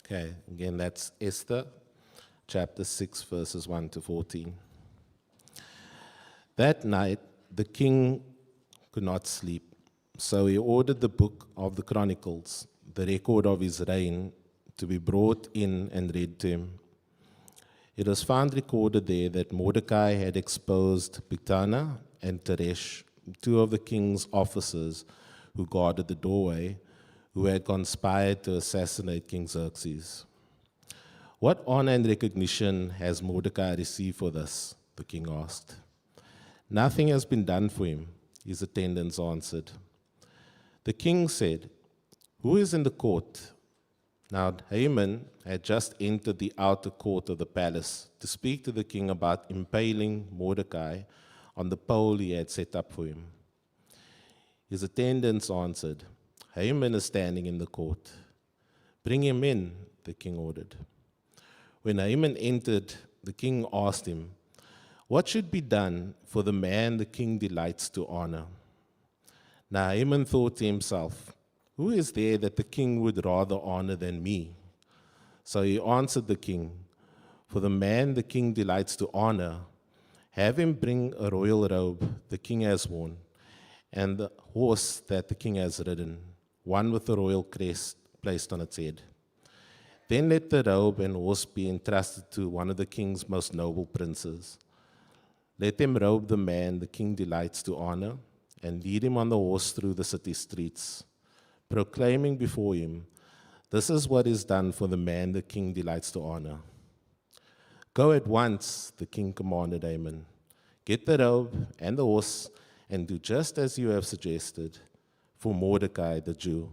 Okay, again, that's Esther, chapter 6, verses 1 to 14. That night, the king could not sleep, so he ordered the book of the Chronicles, the record of his reign, to be brought in and read to him. It was found recorded there that Mordecai had exposed Bigthana and Teresh, two of the king's officers who guarded the doorway, who had conspired to assassinate King Xerxes. What honor and recognition has Mordecai received for this? The king asked. Nothing has been done for him, his attendants answered. The king said, Who is in the court? Now Haman had just entered the outer court of the palace to speak to the king about impaling Mordecai on the pole he had set up for him. His attendants answered, Haman is standing in the court. Bring him in, the king ordered. When Haman entered, the king asked him, What should be done for the man the king delights to honor? Now Haman thought to himself, Who is there that the king would rather honor than me? So he answered the king, For the man the king delights to honor, have him bring a royal robe the king has worn, and the horse that the king has ridden, one with a royal crest placed on its head. Then let the robe and horse be entrusted to one of the king's most noble princes. Let them robe the man the king delights to honor, and lead him on the horse through the city streets, proclaiming before him, This is what is done for the man the king delights to honor. Go at once, the king commanded Haman. Get the robe and the horse, and do just as you have suggested for Mordecai the Jew,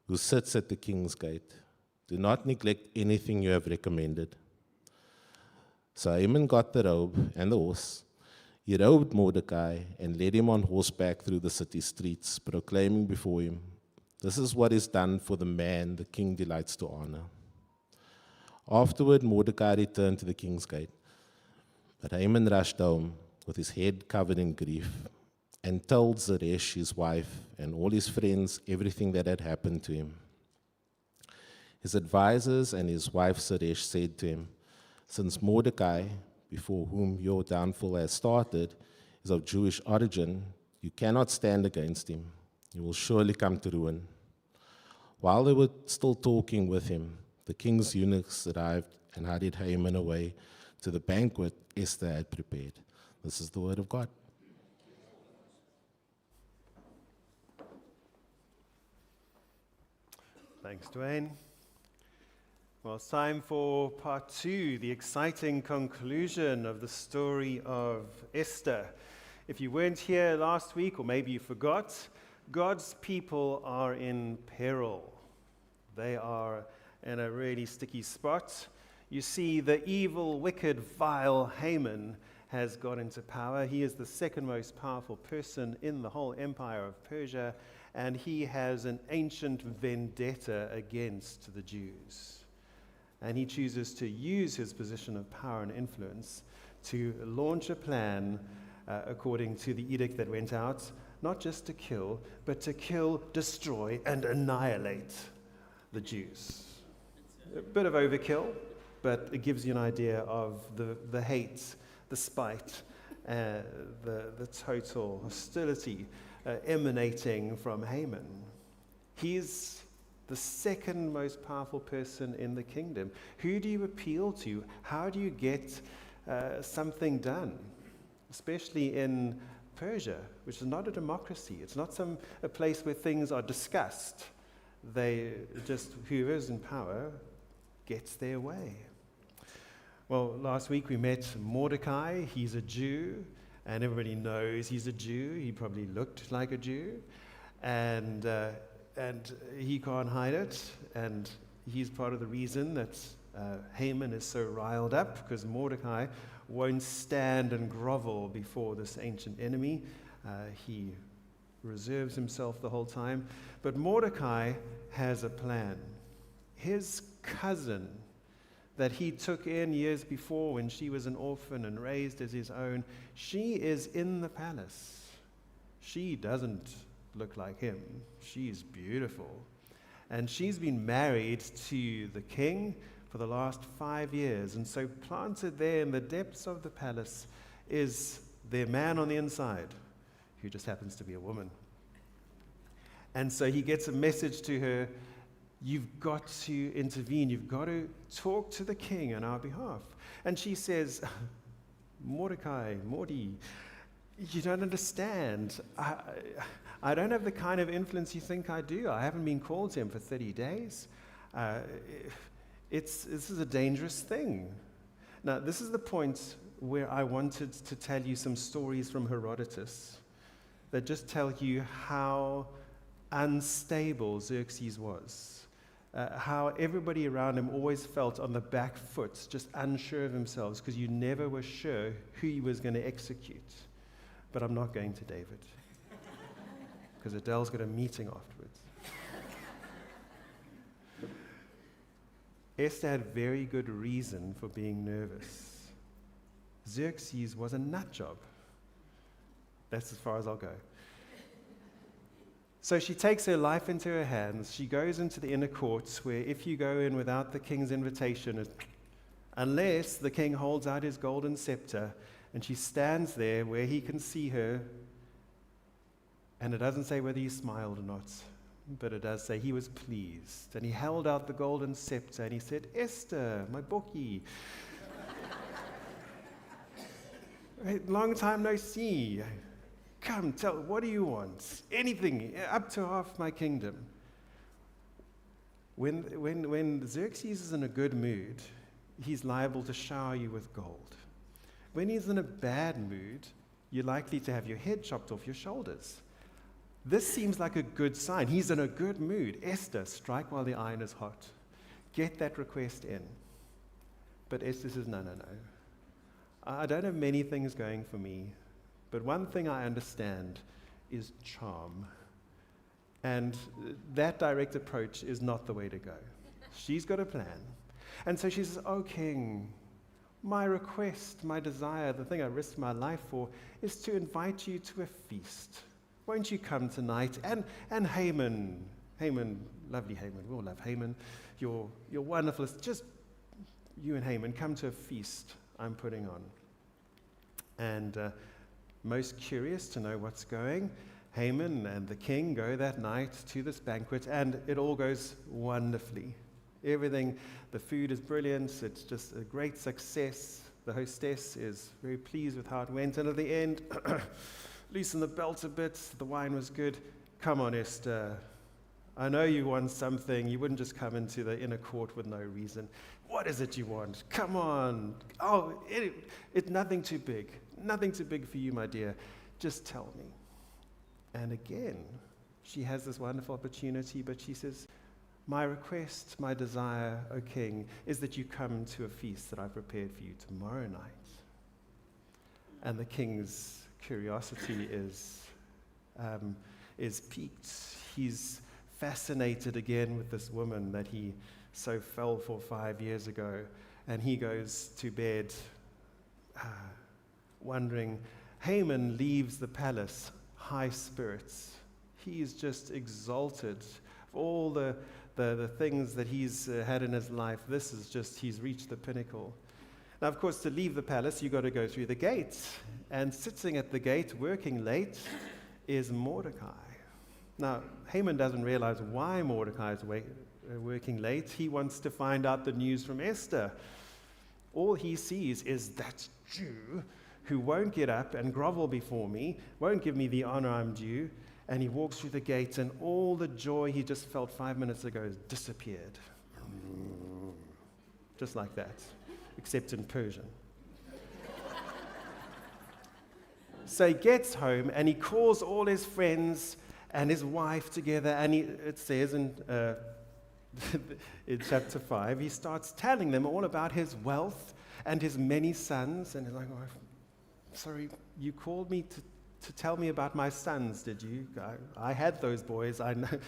who sits at the king's gate. Do not neglect anything you have recommended. So Haman got the robe and the horse. He robed Mordecai and led him on horseback through the city streets, proclaiming before him, This is what is done for the man the king delights to honor. Afterward, Mordecai returned to the king's gate. But Haman rushed home with his head covered in grief and told Zeresh, his wife, and all his friends everything that had happened to him. His advisors and his wife Zeresh said to him, Since Mordecai, before whom your downfall has started, is of Jewish origin, you cannot stand against him. He will surely come to ruin. While they were still talking with him, the king's eunuchs arrived and hurried Haman away to the banquet Esther had prepared. This is the word of God. Thanks, Dwayne. Well, it's time for part 2, the exciting conclusion of the story of Esther. If you weren't here last week, or maybe you forgot, God's people are in peril. They are in a really sticky spot. You see, the evil, wicked, vile Haman has got into power. He is the second most powerful person in the whole empire of Persia, and he has an ancient vendetta against the Jews. And he chooses to use his position of power and influence to launch a plan according to the edict that went out, not just to kill, but to kill, destroy, and annihilate the Jews. A bit of overkill, but it gives you an idea of the hate, the spite, the total hostility emanating from Haman. He's the second most powerful person in the kingdom. Who do you appeal to? How do you get something done? Especially in Persia, which is not a democracy. It's not a place where things are discussed. They just, whoever's in power gets their way. Well, last week we met Mordecai. He's a Jew, and everybody knows he's a Jew. He probably looked like a Jew, and he can't hide it. And he's part of the reason that Haman is so riled up, because Mordecai won't stand and grovel before this ancient enemy. He reserves himself the whole time. But Mordecai has a plan. His cousin that he took in years before when she was an orphan and raised as his own, she is in the palace. She doesn't look like him. She's beautiful. And she's been married to the king for the last 5 years. And so planted there in the depths of the palace is their man on the inside, who just happens to be a woman. And so he gets a message to her, you've got to intervene, you've got to talk to the king on our behalf. And she says, Mordecai, Mordi, you don't understand. I don't have the kind of influence you think I do. I haven't been called to him for 30 days. This is a dangerous thing. Now, this is the point where I wanted to tell you some stories from Herodotus that just tell you how unstable Xerxes was, how everybody around him always felt on the back foot, just unsure of themselves, because you never were sure who he was going to execute. But I'm not going to David, because Adele's got a meeting afterwards. Esther had very good reason for being nervous. Xerxes was a nut job. That's as far as I'll go. So she takes her life into her hands. She goes into the inner courts where if you go in without the king's invitation, unless the king holds out his golden scepter, and she stands there where he can see her, and it doesn't say whether he smiled or not, but it does say he was pleased. And he held out the golden scepter and he said, Esther, my bookie. Long time no see. Come, what do you want? Anything, up to half my kingdom. When Xerxes is in a good mood, he's liable to shower you with gold. When he's in a bad mood, you're likely to have your head chopped off your shoulders. This seems like a good sign. He's in a good mood. Esther, strike while the iron is hot. Get that request in. But Esther says, no. I don't have many things going for me, but one thing I understand is charm. And that direct approach is not the way to go. She's got a plan. And so she says, oh, king, my request, my desire, the thing I risked my life for, is to invite you to a feast. Won't you come tonight? And Haman, lovely Haman, we all love Haman. You're wonderful. It's just you and Haman, come to a feast I'm putting on. And most curious to know what's going, Haman and the king go that night to this banquet, and it all goes wonderfully. Everything, the food is brilliant, it's just a great success. The hostess is very pleased with how it went, and at the end, loosen the belt a bit, the wine was good. Come on, Esther. I know you want something. You wouldn't just come into the inner court with no reason. What is it you want? Come on. Oh, it's nothing too big. Nothing too big for you, my dear. Just tell me. And again, she has this wonderful opportunity, but she says, my request, my desire, O king, is that you come to a feast that I've prepared for you tomorrow night. And the king's curiosity is piqued. He's fascinated again with this woman that he so fell for 5 years ago, and he goes to bed wondering. Haman leaves the palace high spirits. He's just exalted. All the things that he's had in his life, this is just, he's reached the pinnacle. Now, of course, to leave the palace, you've got to go through the gate. And sitting at the gate, working late, is Mordecai. Now, Haman doesn't realize why Mordecai is working late. He wants to find out the news from Esther. All he sees is that Jew who won't get up and grovel before me, won't give me the honor I'm due, and he walks through the gate, and all the joy he just felt 5 minutes ago has disappeared. Just like that, except in Persian. So he gets home, and he calls all his friends and his wife together, and it says in chapter 5, he starts telling them all about his wealth and his many sons, and he's like, oh, sorry, you called me to tell me about my sons, did you? I had those boys, I know.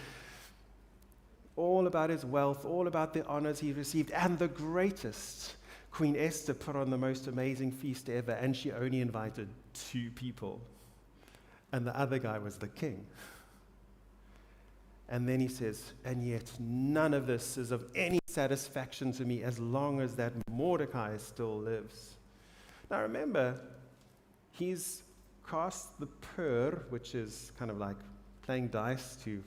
All about his wealth, all about the honors he received, and the greatest. Queen Esther put on the most amazing feast ever, and she only invited 2 people. And the other guy was the king. And then he says, and yet none of this is of any satisfaction to me as long as that Mordecai still lives. Now remember, he's cast the pur, which is kind of like playing dice to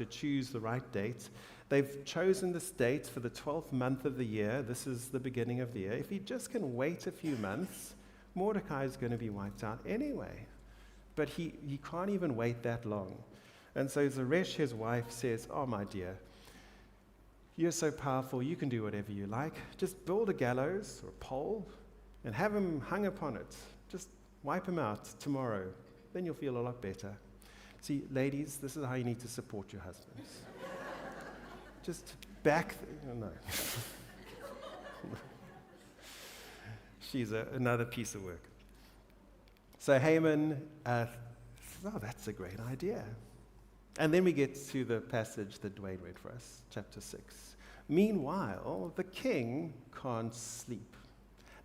choose the right date. They've chosen this date for the 12th month of the year. This is the beginning of the year. If he just can wait a few months, Mordecai is going to be wiped out anyway. But he can't even wait that long. And so Zeresh, his wife, says, oh, my dear, you're so powerful, you can do whatever you like. Just build a gallows or a pole and have him hung upon it. Just wipe him out tomorrow. Then you'll feel a lot better. See, ladies, this is how you need to support your husbands. Just no. She's another piece of work. So Haman, that's a great idea. And then we get to the passage that Dwayne read for us, chapter 6. Meanwhile, the king can't sleep.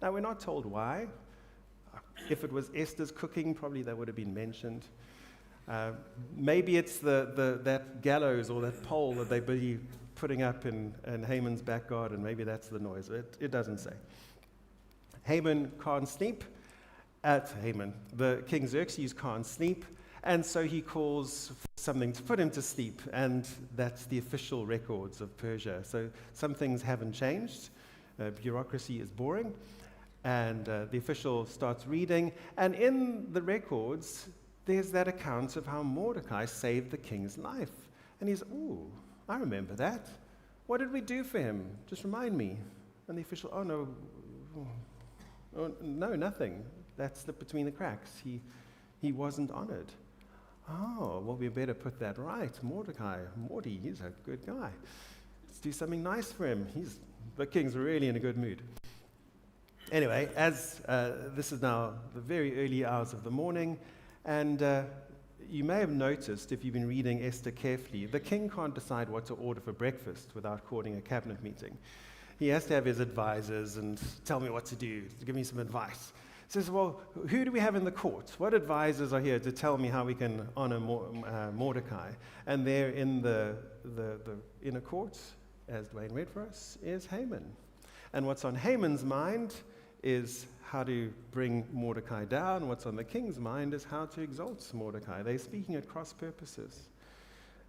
Now, we're not told why. If it was Esther's cooking, probably that would have been mentioned. Maybe it's that gallows or that pole that they're busy putting up in Haman's back garden. Maybe that's the noise. It doesn't say. Haman can't sleep. The King Xerxes can't sleep. And so he calls for something to put him to sleep, and that's the official records of Persia. So some things haven't changed. Bureaucracy is boring. And the official starts reading, and in the records, there's that account of how Mordecai saved the king's life. And he's, ooh, I remember that. What did we do for him? Just remind me. And the official, oh, no, nothing. That slipped between the cracks. He wasn't honored. Oh, well, we better put that right. Morty, he's a good guy. Let's do something nice for him. The king's really in a good mood. Anyway, as this is now the very early hours of the morning, and you may have noticed, if you've been reading Esther carefully, the king can't decide what to order for breakfast without calling a cabinet meeting. He has to have his advisors and tell me what to do, to give me some advice. He says, well, who do we have in the court? What advisors are here to tell me how we can honor Mordecai? And there in the inner court, as Dwayne read for us, is Haman. And what's on Haman's mind is how to bring Mordecai down. What's on the king's mind is how to exalt Mordecai. They're speaking at cross purposes.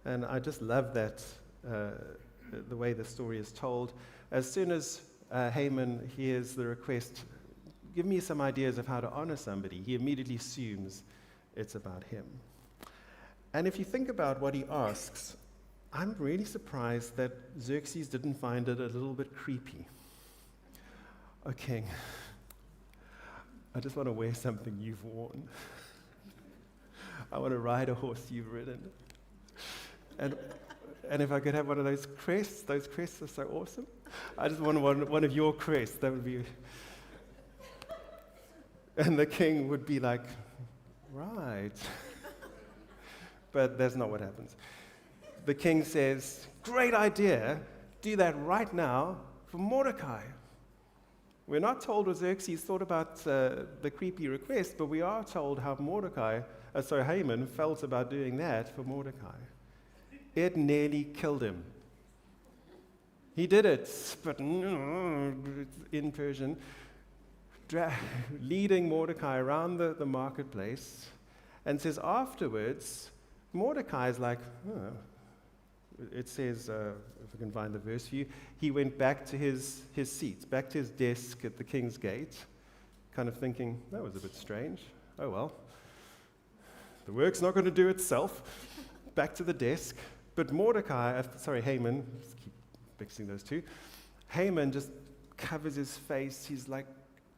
And I just love that, the way the story is told. As soon as Haman hears the request, give me some ideas of how to honor somebody, he immediately assumes it's about him. And if you think about what he asks, I'm really surprised that Xerxes didn't find it a little bit creepy. Oh, king, I just want to wear something you've worn. I want to ride a horse you've ridden. And if I could have one of those crests are so awesome. I just want one of your crests. That would be... And the king would be like, right. But that's not what happens. The king says, great idea. Do that right now for Mordecai. We're not told what Xerxes thought about the creepy request, but we are told how Haman felt about doing that for Mordecai. It nearly killed him. He did it, but in Persian, leading Mordecai around the marketplace, and says afterwards, Mordecai is like, it says, if I can find the verse for you, he went back to his seat, back to his desk at the king's gate, kind of thinking, that was a bit strange. Oh well, the work's not going to do itself. Back to the desk. But Haman, just keep mixing those two. Haman just covers his face. He's like,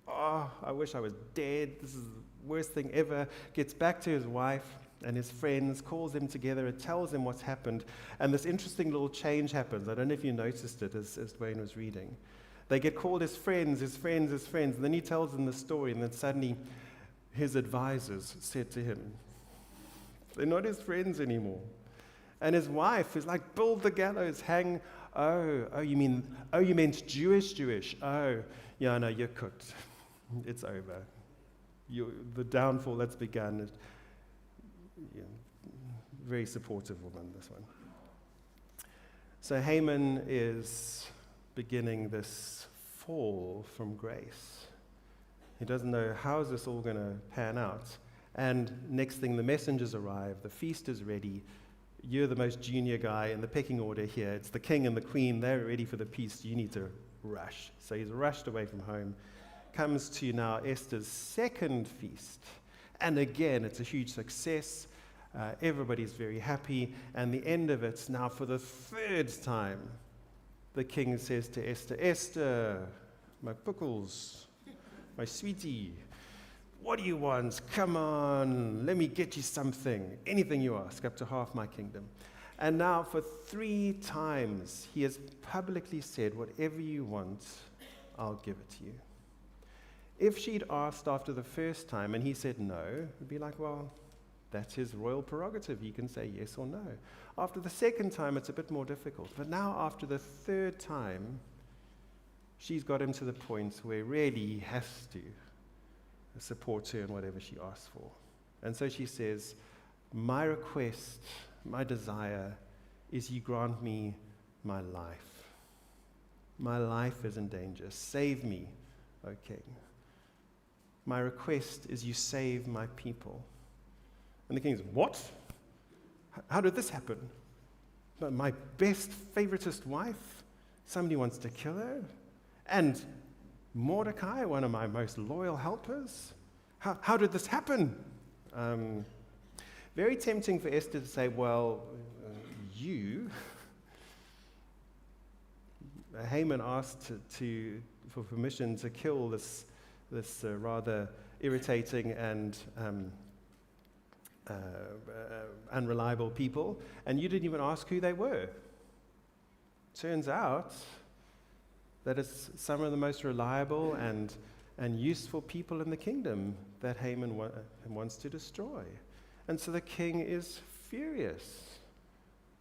oh, I wish I was dead. This is the worst thing ever. Gets back to his wife and his friends, calls them together, and tells them what's happened. And this interesting little change happens. I don't know if you noticed it as Dwayne was reading. They get called his friends. And then he tells them the story, and then suddenly his advisors said to him, they're not his friends anymore. And his wife is like, build the gallows, hang. You meant Jewish. Oh, yeah, no, you're cooked. It's over. The downfall that's begun. Very supportive woman, this one. So Haman is beginning this fall from grace. He doesn't know how is this all going to pan out. And next thing, the messengers arrive, the feast is ready. You're the most junior guy in the pecking order here. It's the king and the queen. They're ready for the feast. You need to rush. So he's rushed away from home. Comes to now Esther's second feast. And again, it's a huge success. Everybody's very happy. And the end of it, now for the third time, the king says to Esther, Esther, my pickles, my sweetie, what do you want? Come on, let me get you something. Anything you ask, up to half my kingdom. And now for 3 times, he has publicly said, whatever you want, I'll give it to you. If she'd asked after the first time and he said no, it'd be like, well, that's his royal prerogative. He can say yes or no. After the second time, it's a bit more difficult. But now after the third time, she's got him to the point where really he has to support her in whatever she asks for. And so she says, my request, my desire is you grant me my life. My life is in danger. Save me, O king. My request is you save my people. And the king says, what? How did this happen? My best, favoritist wife? Somebody wants to kill her? And Mordecai, one of my most loyal helpers? How did this happen? Very tempting for Esther to say, well, Haman asked for permission to kill this rather irritating and unreliable people, and you didn't even ask who they were. Turns out that it's some of the most reliable and useful people in the kingdom that Haman wants to destroy. And so the king is furious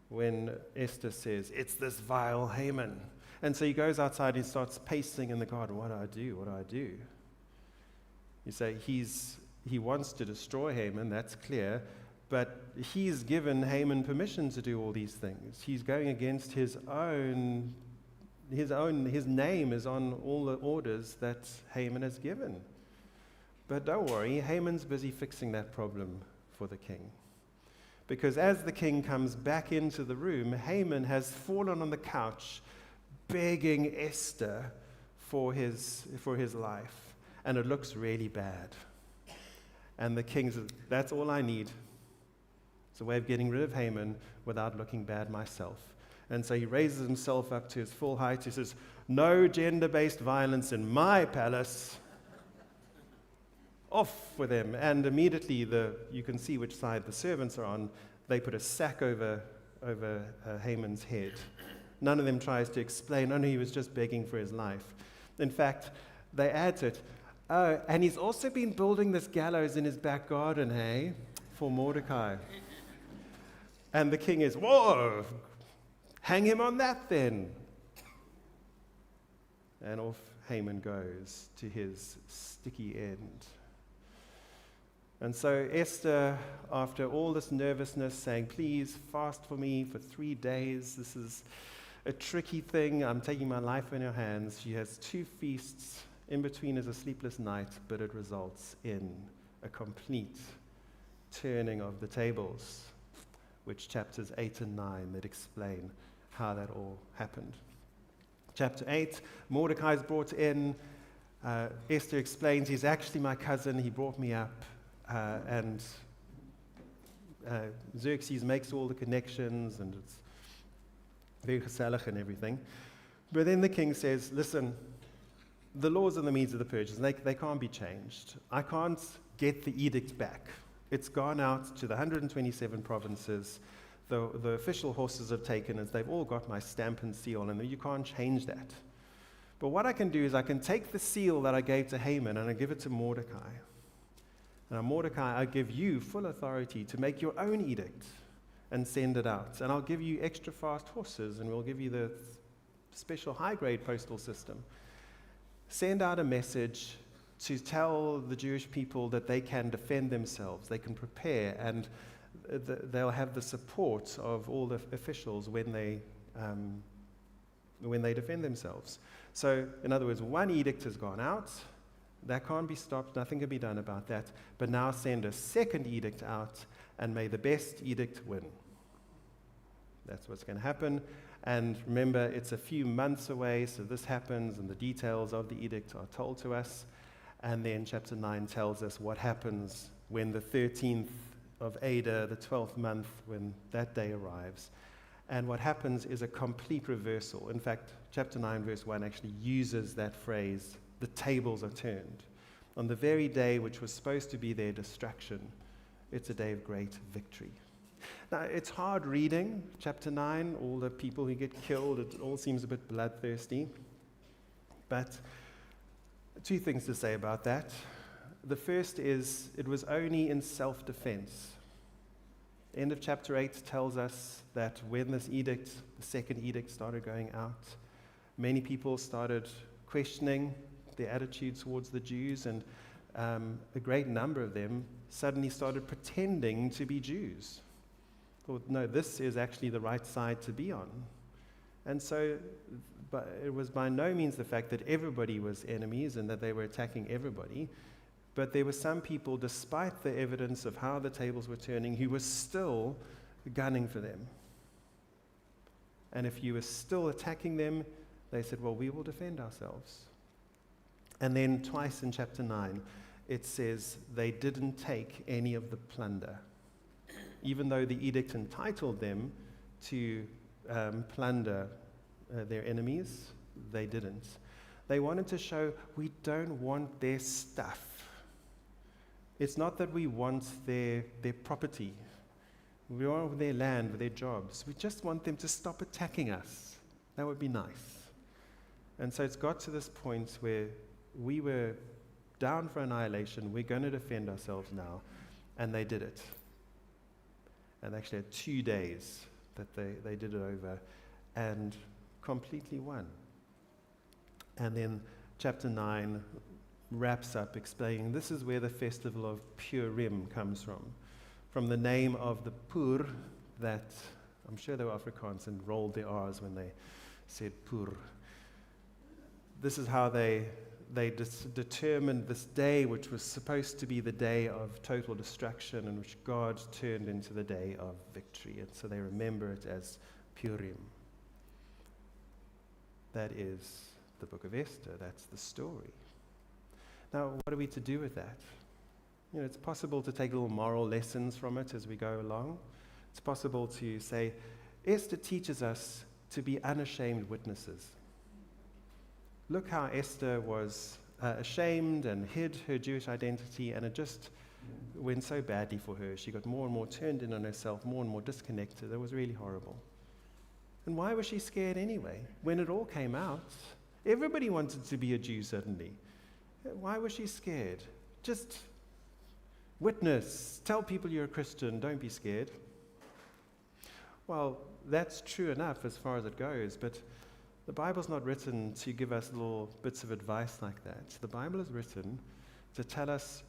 when Esther says, it's this vile Haman. And so he goes outside and starts pacing in the garden. What do I do? What do I do? You say he wants to destroy Haman, that's clear, but he's given Haman permission to do all these things. He's going against his name is on all the orders that Haman has given. But don't worry, Haman's busy fixing that problem for the king. Because as the king comes back into the room, Haman has fallen on the couch begging Esther for his life. And it looks really bad. And the king says, that's all I need. It's a way of getting rid of Haman without looking bad myself. And so he raises himself up to his full height. He says, no gender-based violence in my palace. Off with him. And immediately, you can see which side the servants are on. They put a sack over Haman's head. None of them tries to explain, oh no, he was just begging for his life. In fact, they add to it, oh, and he's also been building this gallows in his back garden, hey, for Mordecai. And the king is, whoa, hang him on that then. And off Haman goes to his sticky end. And so Esther, after all this nervousness, saying, please fast for me for 3 days. This is a tricky thing. I'm taking my life in your hands. She has 2 feasts. In between is a sleepless night, but it results in a complete turning of the tables, which chapters 8 and 9 that explain how that all happened. Chapter 8, Mordecai is brought in. Esther explains, he's actually my cousin. He brought me up. And Xerxes makes all the connections, and it's very gesellig and everything. But then the king says, listen, the laws of the Medes and the Persians, they can't be changed. I can't get the edict back. It's gone out to the 127 provinces. The official horses have taken it. They've all got my stamp and seal, and you can't change that. But what I can do is I can take the seal that I gave to Haman and I give it to Mordecai. Now, Mordecai, I give you full authority to make your own edict and send it out. And I'll give you extra fast horses, and we'll give you the special high-grade postal system. Send out a message to tell the Jewish people that they can defend themselves, they can prepare, and they'll have the support of all the officials when they when they defend themselves. So, in other words, one edict has gone out. That can't be stopped. Nothing can be done about that. But now send a second edict out, and may the best edict win. That's what's going to happen. And remember, it's a few months away, so this happens, and the details of the edict are told to us. And then chapter 9 tells us what happens when the 13th of Adar, the 12th month, when that day arrives. And what happens is a complete reversal. In fact, chapter 9, verse 1 actually uses that phrase, the tables are turned. On the very day which was supposed to be their destruction, it's a day of great victory. Now, it's hard reading, chapter 9, all the people who get killed, it all seems a bit bloodthirsty. But two things to say about that. The first is, it was only in self-defense. End of chapter 8 tells us that when this edict, the second edict, started going out, many people started questioning their attitude towards the Jews, and a great number of them suddenly started pretending to be Jews. Thought, no, this is actually the right side to be on. And so, but it was by no means the fact that everybody was enemies and that they were attacking everybody, but there were some people, despite the evidence of how the tables were turning, who were still gunning for them. And if you were still attacking them, they said, well, we will defend ourselves. And then twice in chapter 9, it says they didn't take any of the plunder. Even though the edict entitled them to plunder their enemies, they didn't. They wanted to show, we don't want their stuff. It's not that we want their property. We want their land, their jobs. We just want them to stop attacking us. That would be nice. And so it's got to this point where we were down for annihilation. We're going to defend ourselves now. And they did it. And they actually had 2 days that they did it over and completely won. And then chapter 9 wraps up explaining this is where the festival of Purim comes from the name of the Pur, that I'm sure they were Afrikaans and rolled their R's when they said Pur. This is how they determined this day, which was supposed to be the day of total destruction, and which God turned into the day of victory. And so they remember it as Purim. That is the book of Esther. That's the story. Now, what are we to do with that? You know, it's possible to take little moral lessons from it as we go along. It's possible to say, Esther teaches us to be unashamed witnesses. Look how Esther was ashamed and hid her Jewish identity, and it just went so badly for her. She got more and more turned in on herself, more and more disconnected. It was really horrible. And why was she scared anyway? When it all came out, everybody wanted to be a Jew suddenly. Why was she scared? Just witness, tell people you're a Christian, don't be scared. Well, that's true enough as far as it goes, but the Bible's not written to give us little bits of advice like that. The Bible is written to tell us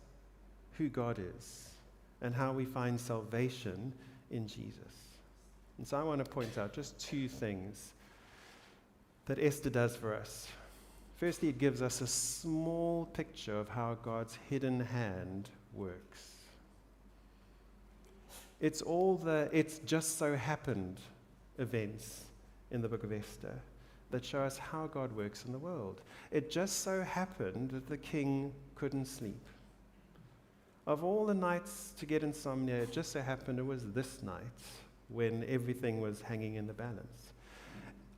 who God is and how we find salvation in Jesus. And so I want to point out just 2 things that Esther does for us. Firstly, it gives us a small picture of how God's hidden hand works. It's all the "it's just so happened" events in the book of Esther that show us how God works in the world. It just so happened that the king couldn't sleep. Of all the nights to get insomnia, it just so happened it was this night when everything was hanging in the balance.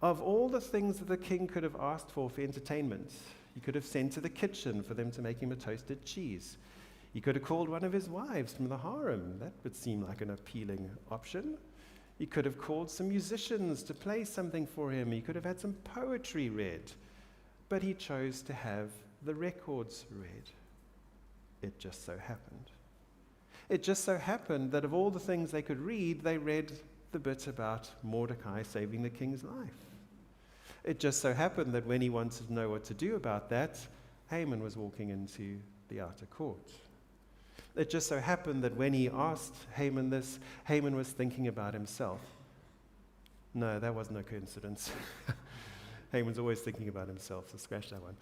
Of all the things that the king could have asked for entertainment, he could have sent to the kitchen for them to make him a toasted cheese. He could have called one of his wives from the harem. That would seem like an appealing option. He could have called some musicians to play something for him. He could have had some poetry read. But he chose to have the records read. It just so happened. It just so happened that of all the things they could read, they read the bit about Mordecai saving the king's life. It just so happened that when he wanted to know what to do about that, Haman was walking into the outer court. It just so happened that when he asked Haman this, Haman was thinking about himself. No, that wasn't a coincidence. Haman's always thinking about himself, so scratch that one.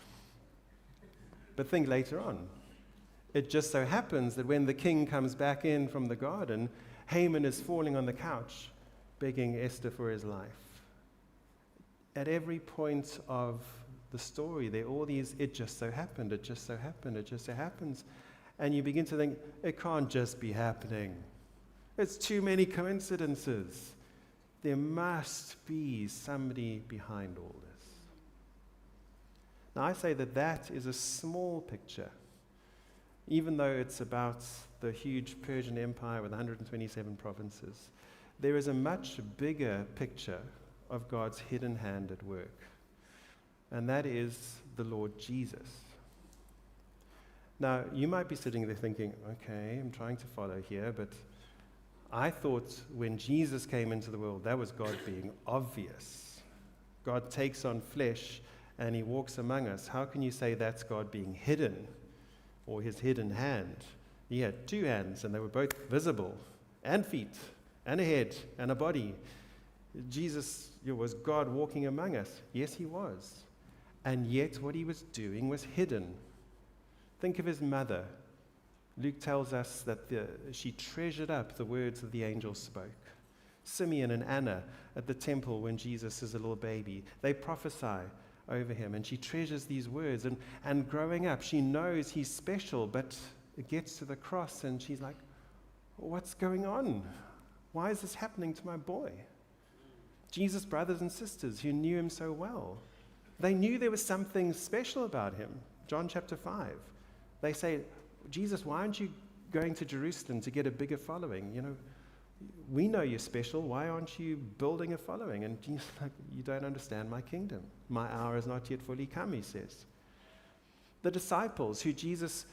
But think later on. It just so happens that when the king comes back in from the garden, Haman is falling on the couch, begging Esther for his life. At every point of the story, there are all these, it just so happened, it just so happened, it just so happens. And you begin to think, it can't just be happening. It's too many coincidences. There must be somebody behind all this. Now, I say that that is a small picture, even though it's about the huge Persian Empire with 127 provinces. There is a much bigger picture of God's hidden hand at work, and that is the Lord Jesus. Now, you might be sitting there thinking, okay, I'm trying to follow here, but I thought when Jesus came into the world, that was God being obvious. God takes on flesh and he walks among us. How can you say that's God being hidden or his hidden hand? He had two hands and they were both visible, and feet, and a head, and a body. Jesus was God walking among us. Yes, he was. And yet what he was doing was hidden. Think of his mother. Luke tells us that she treasured up the words that the angel spoke. Simeon and Anna at the temple when Jesus is a little baby, they prophesy over him, and she treasures these words. And growing up, she knows he's special, but it gets to the cross, and she's like, what's going on? Why is this happening to my boy? Jesus' brothers and sisters who knew him so well, they knew there was something special about him. John chapter 5. They say, Jesus, why aren't you going to Jerusalem to get a bigger following? You know, we know you're special. Why aren't you building a following? And Jesus is like, you don't understand my kingdom. My hour has not yet fully come, he says. The disciples who Jesus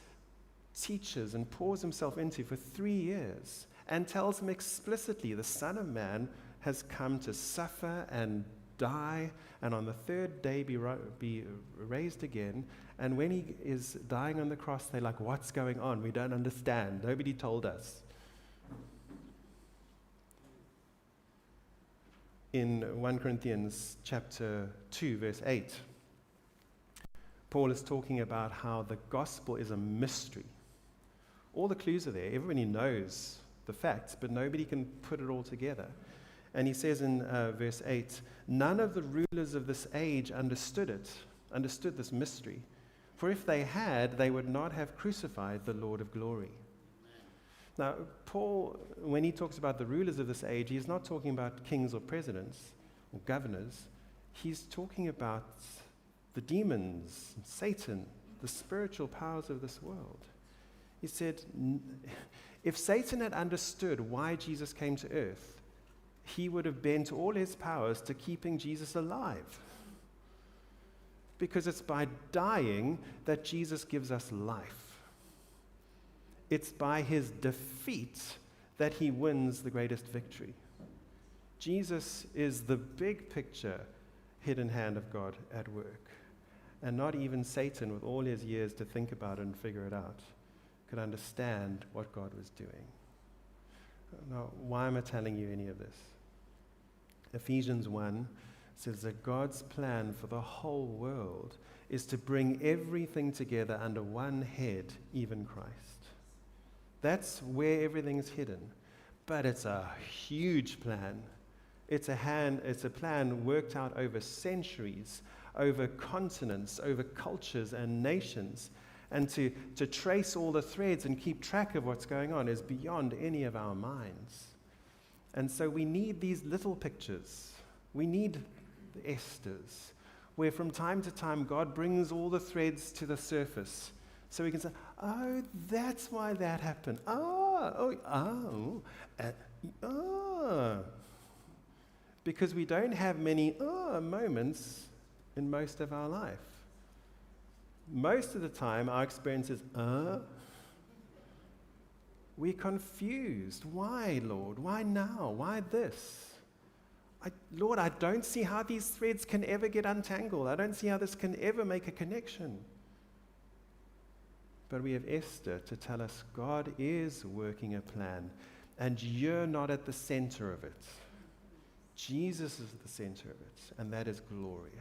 teaches and pours himself into for 3 years and tells them explicitly, the Son of Man has come to suffer and die, and on the third day be raised again. And when he is dying on the cross, they're like, what's going on? We don't understand. Nobody told us. In 1 Corinthians chapter 2, verse 8, Paul is talking about how the gospel is a mystery. All the clues are there. Everybody knows the facts, but nobody can put it all together. And he says in verse 8, none of the rulers of this age understood this mystery. For if they had, they would not have crucified the Lord of glory. Now, Paul, when he talks about the rulers of this age, he's not talking about kings or presidents or governors. He's talking about the demons, Satan, the spiritual powers of this world. He said, if Satan had understood why Jesus came to earth, he would have bent all his powers to keeping Jesus alive. Because it's by dying that Jesus gives us life. It's by his defeat that he wins the greatest victory. Jesus is the big picture, hidden hand of God at work. And not even Satan, with all his years to think about it and figure it out, could understand what God was doing. Now, why am I telling you any of this? Ephesians 1 says that God's plan for the whole world is to bring everything together under one head, even Christ. That's where everything's hidden. But it's a huge plan. It's a plan worked out over centuries, over continents, over cultures and nations. And to trace all the threads and keep track of what's going on is beyond any of our minds. And so we need these little pictures. We need the Esthers, where from time to time God brings all the threads to the surface. So we can say, oh, that's why that happened. Because we don't have many moments in most of our life. Most of the time, our experience is, we're confused. Why, Lord? Why now? Why this? Lord, I don't see how these threads can ever get untangled. I don't see how this can ever make a connection. But we have Esther to tell us God is working a plan, and you're not at the center of it. Jesus is the center of it, and that is glorious.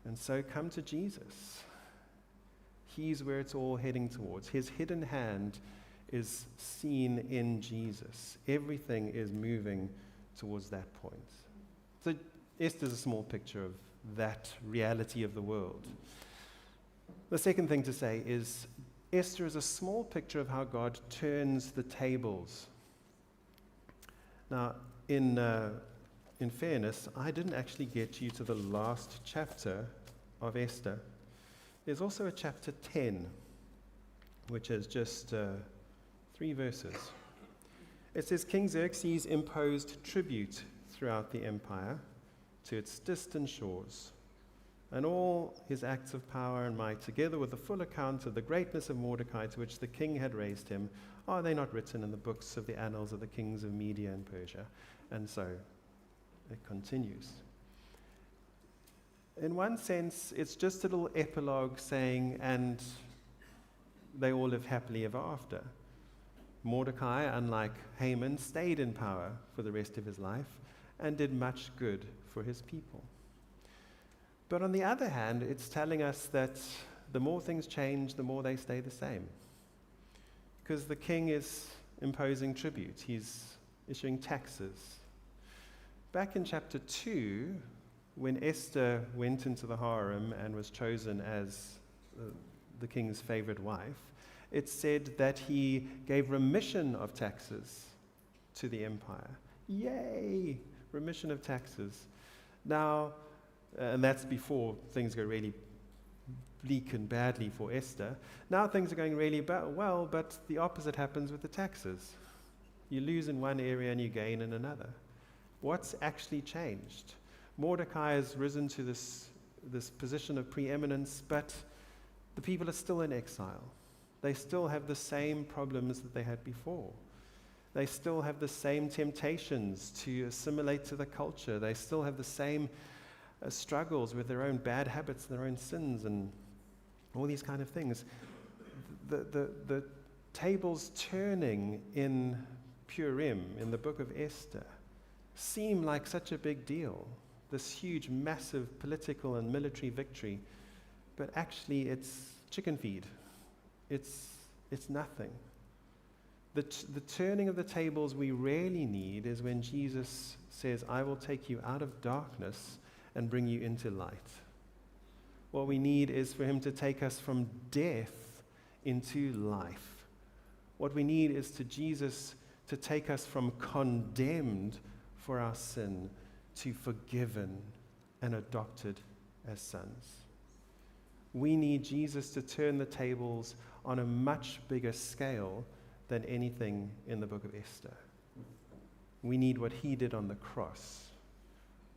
And so come to Jesus. He's where it's all heading towards. His hidden hand is seen in Jesus. Everything is moving towards that point. So Esther's a small picture of that reality of the world. The second thing to say is Esther is a small picture of how God turns the tables. Now, in fairness, I didn't actually get you to the last chapter of Esther. There's also a chapter 10, which is just 3 verses. It says, King Xerxes imposed tribute throughout the empire to its distant shores, and all his acts of power and might, together with the full account of the greatness of Mordecai to which the king had raised him, are they not written in the books of the annals of the kings of Media and Persia? And so it continues. In one sense, it's just a little epilogue saying, and they all live happily ever after. Mordecai, unlike Haman, stayed in power for the rest of his life and did much good for his people. But on the other hand, it's telling us that the more things change, the more they stay the same. Because the king is imposing tribute. He's issuing taxes. Back in chapter 2, when Esther went into the harem and was chosen as the king's favorite wife, it said that he gave remission of taxes to the empire. Yay! Remission of taxes. Now, and that's before things go really bleak and badly for Esther. Now things are going really well, but the opposite happens with the taxes. You lose in one area and you gain in another. What's actually changed? Mordecai has risen to this position of preeminence, but the people are still in exile. They still have the same problems that they had before. They still have the same temptations to assimilate to the culture. They still have the same struggles with their own bad habits, their own sins, and all these kind of things. The tables turning in Purim, in the book of Esther, seem like such a big deal. This huge, massive political and military victory. But actually, it's chicken feed. It's nothing. The turning of the tables we really need is when Jesus says, I will take you out of darkness and bring you into light. What we need is for him to take us from death into life. What we need is to Jesus to take us from condemned for our sin to forgiven and adopted as sons. We need Jesus to turn the tables on a much bigger scale than anything in the book of Esther. We need what he did on the cross,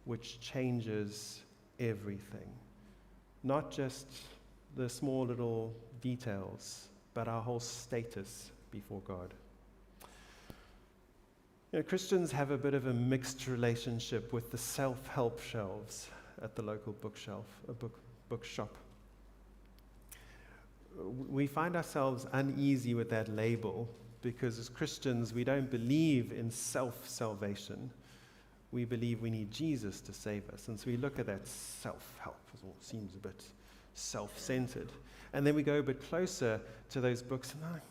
which changes everything. Not just the small little details, but our whole status before God. You know, Christians have a bit of a mixed relationship with the self-help shelves at the local bookshop. We find ourselves uneasy with that label because as Christians, we don't believe in self-salvation. We believe we need Jesus to save us. And so we look at that self-help. It all seems a bit self-centered. And then we go a bit closer to those books and they're like,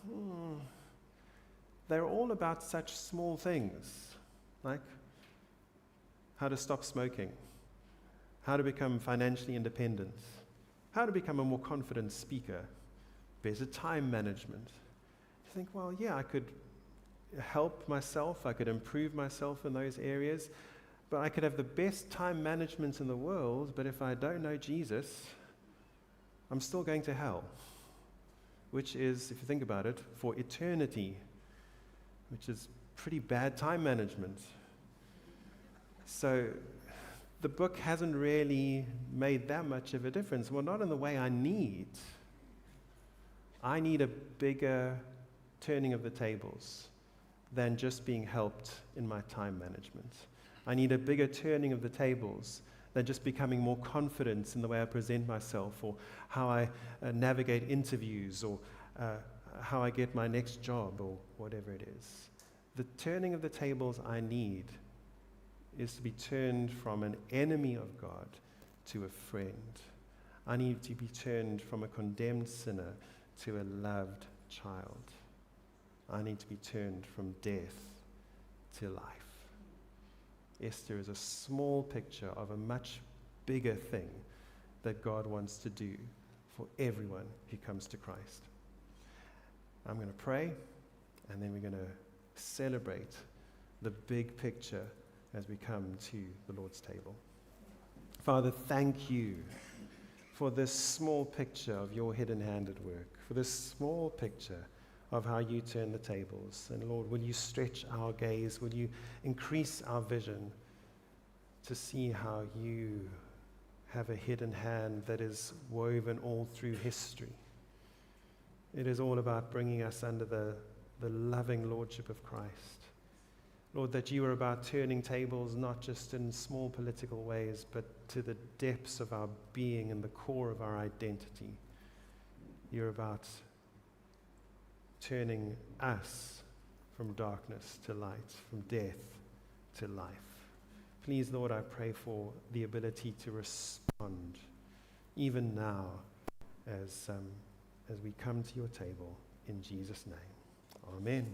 they're all about such small things, like how to stop smoking, how to become financially independent, how to become a more confident speaker, better time management. You think, well, yeah, I could help myself, I could improve myself in those areas, but I could have the best time management in the world, but if I don't know Jesus, I'm still going to hell, which is, if you think about it, for eternity, which is pretty bad time management. So the book hasn't really made that much of a difference. Well, not in the way I need. I need a bigger turning of the tables than just being helped in my time management. I need a bigger turning of the tables than just becoming more confident in the way I present myself or how I navigate interviews or how I get my next job or whatever it is. The turning of the tables I need is to be turned from an enemy of God to a friend. I need to be turned from a condemned sinner to a loved child. I need to be turned from death to life. Esther is a small picture of a much bigger thing that God wants to do for everyone who comes to Christ. I'm going to pray, and then we're going to celebrate the big picture as we come to the Lord's table. Father, thank you for this small picture of your hidden hand at work, for this small picture of how you turn the tables. And Lord, will you stretch our gaze? Will you increase our vision to see how you have a hidden hand that is woven all through history? It is all about bringing us under the loving lordship of Christ. Lord, that you are about turning tables not just in small political ways, but to the depths of our being and the core of our identity. You're about turning us from darkness to light, from death to life. Please, Lord, I pray for the ability to respond even now as we come to your table in Jesus' name. Amen.